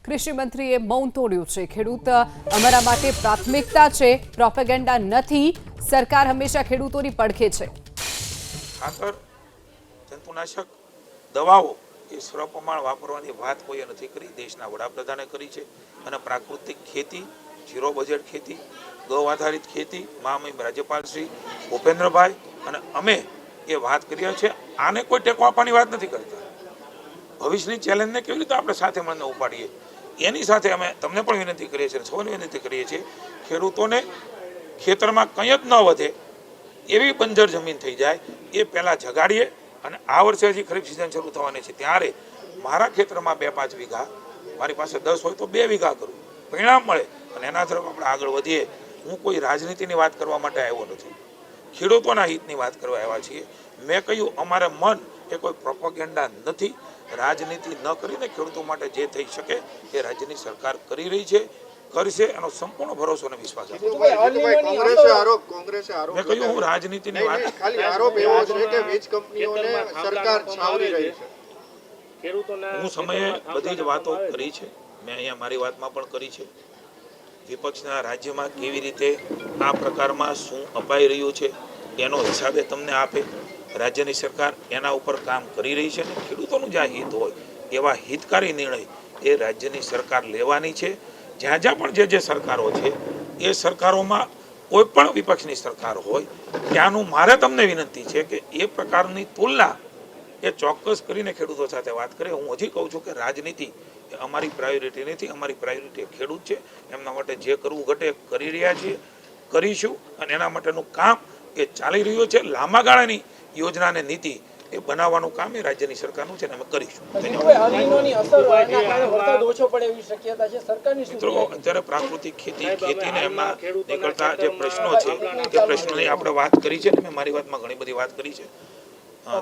કૃષિ મંત્રીએ મૌન તોડ્યું છે। ખેડૂત અમારા માટે પ્રાથમિકતા છે, પ્રોપેગેન્ડા નથી। સરકાર હંમેશા ખેડૂતોની પડખે છે। ખાતર, જંતુનાશક દવાઓ એ સપ્રમાણ વાપરવાની વાત કોઈએ નથી કરી, દેશના વડાપ્રધાને કરી છે। અને પ્રાકૃતિક ખેતી, ઝીરો બજેટ ખેતી, ગૌ આધારિત ખેતી મહામહિમ રાજ્યપાલ શ્રી ભૂપેન્દ્રભાઈ અને અમે એ વાત કરીએ છીએ। આને કોઈ ટેકો આપવાની વાત નથી કરતા। ભવિષ્યની ચેલેન્જને કેવી રીતે આપણે સાથે મળીને ઉપાડીએ એની સાથે અમે તમને પણ વિનંતી કરીએ છીએ, સૌને વિનંતી કરીએ છીએ, ખેડૂતોને ખેતરમાં કંઈ જ ન વધે એવી બંજર જમીન થઈ જાય એ પહેલાં જગાડીએ। અને આ વર્ષે હજી ખરીફ સિઝન શરૂ થવાની છે, ત્યારે મારા ખેતરમાં 2-5 વીઘા, મારી પાસે 10 હોય તો 2 વીઘા કરું, પરિણામ મળે અને એના તરફ આપણે આગળ વધીએ। હું કોઈ રાજનીતિની વાત કરવા માટે આવ્યો નથી, ખેડૂતોના હિતની વાત કરવા આવ્યા છીએ। મેં કહ્યું અમારે મન એ કોઈ પ્રોપેગેન્ડા નથી, રાજનીતિ ન કરીને ખેડૂતો માટે જે થઈ શકે એ રાજ્યની સરકાર કરી રહી છે, કરશે, એનો સંપૂર્ણ ભરોસો અને વિશ્વાસ છે। મેં કહ્યું હું રાજનીતિની વાત હું સમયે બધી જ વાતો કરી છે, મેં અહીંયા મારી વાતમાં પણ કરી છે। વિપક્ષના રાજ્યમાં કેવી રીતે આ પ્રકારમાં શું અપાઈ રહ્યું છે એનો હિસાબે તમને આપે। રાજ્યની સરકાર એના ઉપર કામ કરી રહી છે, ને ખેડૂતોનું જ્યાં હિત હોય એવા હિતકારી નિર્ણય એ રાજ્યની સરકાર લેવાની છે। જ્યાં જ્યાં પણ જે સરકારો છે એ સરકારોમાં કોઈ પણ વિપક્ષની સરકાર હોય ત્યાંનું મારે તમને વિનંતી છે કે એ પ્રકારની તુલના એ ચોક્કસ કરીને ખેડૂતો સાથે વાત કરે। હું હજી કહું છું કે રાજનીતિ એ અમારી પ્રાયોરિટી નથી, અમારી પ્રાયોરિટી ખેડૂત છે। એમના માટે જે કરવું ઘટે કરી રહ્યા છીએ, કરીશું, અને એના માટેનું કામ એ ચાલી રહ્યું છે। લાંબા ગાળાની યોજના અને નીતિ એ બનાવવાનું કામ એ રાજ્યની સરકારનું છે, અને અમે કરીશું। મિત્રો, અત્યારે પ્રાકૃતિક ખેતીને એમાં નીકળતા જે પ્રશ્નો છે એ પ્રશ્નોની આપણે વાત કરી છે, ને મેં મારી વાતમાં ઘણી બધી વાત કરી છે।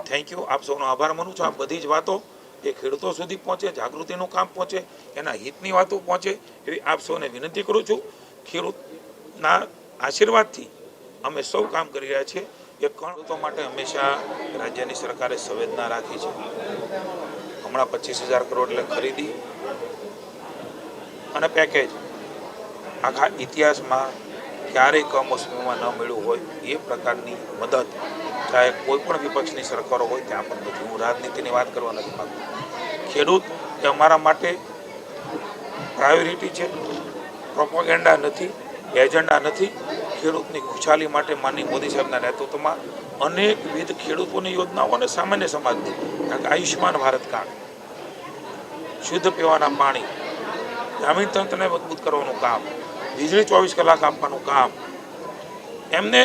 થેન્ક યુ, આપ સૌનો આભાર માનું છું। આ બધી જ વાતો એ ખેડૂતો સુધી પહોંચે, જાગૃતિનું કામ પહોંચે, એના હિતની વાતો પહોંચે એવી આપ સૌને વિનંતી કરું છું। ખેડૂતના આશીર્વાદથી અમે સૌ કામ કરી રહ્યા છીએ। એ ખેડૂતો માટે હંમેશા રાજ્યની સરકારે સંવેદના રાખી છે। હમણાં 25,000 કરોડ એટલે ખરીદી અને પેકેજ આખા ઇતિહાસમાં ક્યારેય કમોસમીમાં ન મળ્યું હોય એ પ્રકારની મદદ ચાહે કોઈ પણ વિપક્ષની સરકારો હોય ત્યાં પણ નથી। હું રાજનીતિની વાત કરવા નથી માંગતો। ખેડૂત એ અમારા માટે પ્રાયોરિટી છે, પ્રોપેગેન્ડા નથી, એજન્ડા નથી। ખેડૂતની ખુશાલી માટે માનનીય મોદી સાહેબના નેતૃત્વમાં અનેકવિધ ખેડૂતોની યોજનાઓ અને સામાન્ય સમાજની, કારણ કે આયુષ્યમાન ભારત કાર્ડ, શુદ્ધ પીવાના પાણી, ગ્રામીણ તંત્રને મજબૂત કરવાનું કામ, વીજળી 24 કલાક આપવાનું કામ, એમને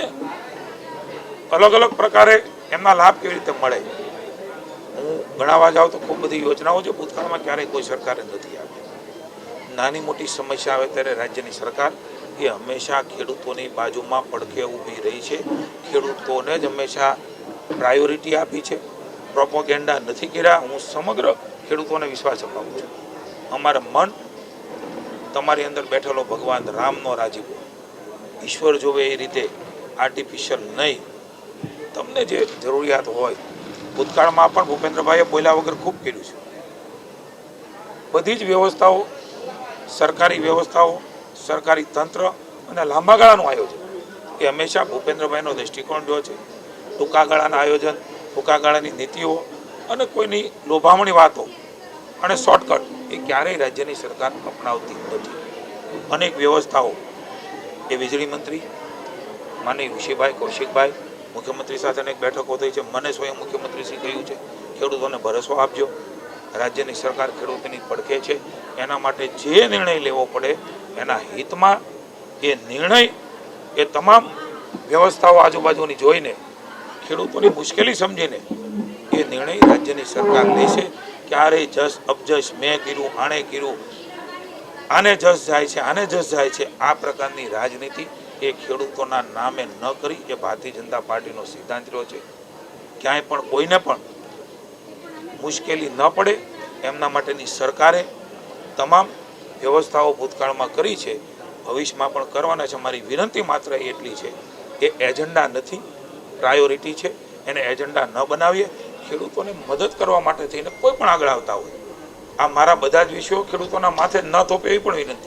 અલગ અલગ પ્રકારે એમના લાભ કેવી રીતે મળે। હું ગણાવવા જાઉં તો ખૂબ બધી યોજનાઓ છે, ભૂતકાળમાં ક્યારેય કોઈ સરકારે નથી આપી। નાની મોટી સમસ્યા આવે ત્યારે રાજ્યની સરકાર એ હંમેશા ખેડૂતોની બાજુમાં પડખે ઊભી રહી છે। ખેડૂતોને જ હંમેશા પ્રાયોરિટી આપી છે, પ્રોપેગેન્ડા નથી કર્યા। હું સમગ્ર ખેડૂતોને વિશ્વાસ અપાવું છું, અમારા મન તમારી અંદર બેઠેલો ભગવાન રામનો રાજીપો, ઈશ્વર જોવે એ રીતે આર્ટિફિશિયલ નહીં। તમને જે જરૂરિયાત હોય, ભૂતકાળમાં પણ ભૂપેન્દ્રભાઈએ બોલ્યા વગર ખૂબ કર્યું છે। બધી જ વ્યવસ્થાઓ, સરકારી વ્યવસ્થાઓ, સરકારી તંત્ર અને લાંબા ગાળાનું આયોજન એ હંમેશા ભૂપેન્દ્રભાઈનો દૃષ્ટિકોણ રહ્યો છે। ટૂંકા ગાળાના આયોજન, ટૂંકા ગાળાની નીતિઓ અને કોઈની લોભામણી વાતો અને શોર્ટકટ એ ક્યારેય રાજ્યની સરકાર અપનાવતી નથી। અનેક વ્યવસ્થાઓ એ વીજળી મંત્રી માનનીય ઋષિભાઈ કૌશિકભાઈ, મુખ્યમંત્રી સાથે અનેક બેઠકો થઈ છે। મને સ્વયં મુખ્યમંત્રીશ્રી કહ્યું છે ખેડૂતોને ભરોસો આપજો, રાજ્યની સરકાર ખેડૂતોની પડખે છે। એના માટે જે નિર્ણય લેવો પડે એના હિતમાં એ નિર્ણય એ તમામ વ્યવસ્થાઓ આજુબાજુની જોઈને, ખેડૂતોની મુશ્કેલી સમજીને એ નિર્ણય રાજ્યની સરકાર લેશે। ક્યારેય જસ અબજસ, મેં કર્યું, આણે કર્યું, આને જસ જાય છે, આને જસ જાય છે, આ પ્રકારની રાજનીતિ એ ખેડૂતોના નામે ન કરી એ ભારતીય જનતા પાર્ટીનો સિદ્ધાંત રહ્યો છે। ક્યાંય પણ કોઈને પણ મુશ્કેલી ન પડે એમના માટેની સરકારે તમામ વ્યવસ્થાઓ ભૂતકાળમાં કરી છે, ભવિષ્યમાં પણ કરવાના છે। મારી વિનંતી માત્ર એટલી છે કે એજન્ડા નથી, પ્રાયોરિટી છે, એને એજન્ડા ન બનાવીએ। ખેડૂતોને મદદ કરવા માટે થઈને કોઈ પણ આગળ આવતા હોય આ મારા બધા જ વિષયો ખેડૂતોના માથે ન થોપે એવી પણ વિનંતી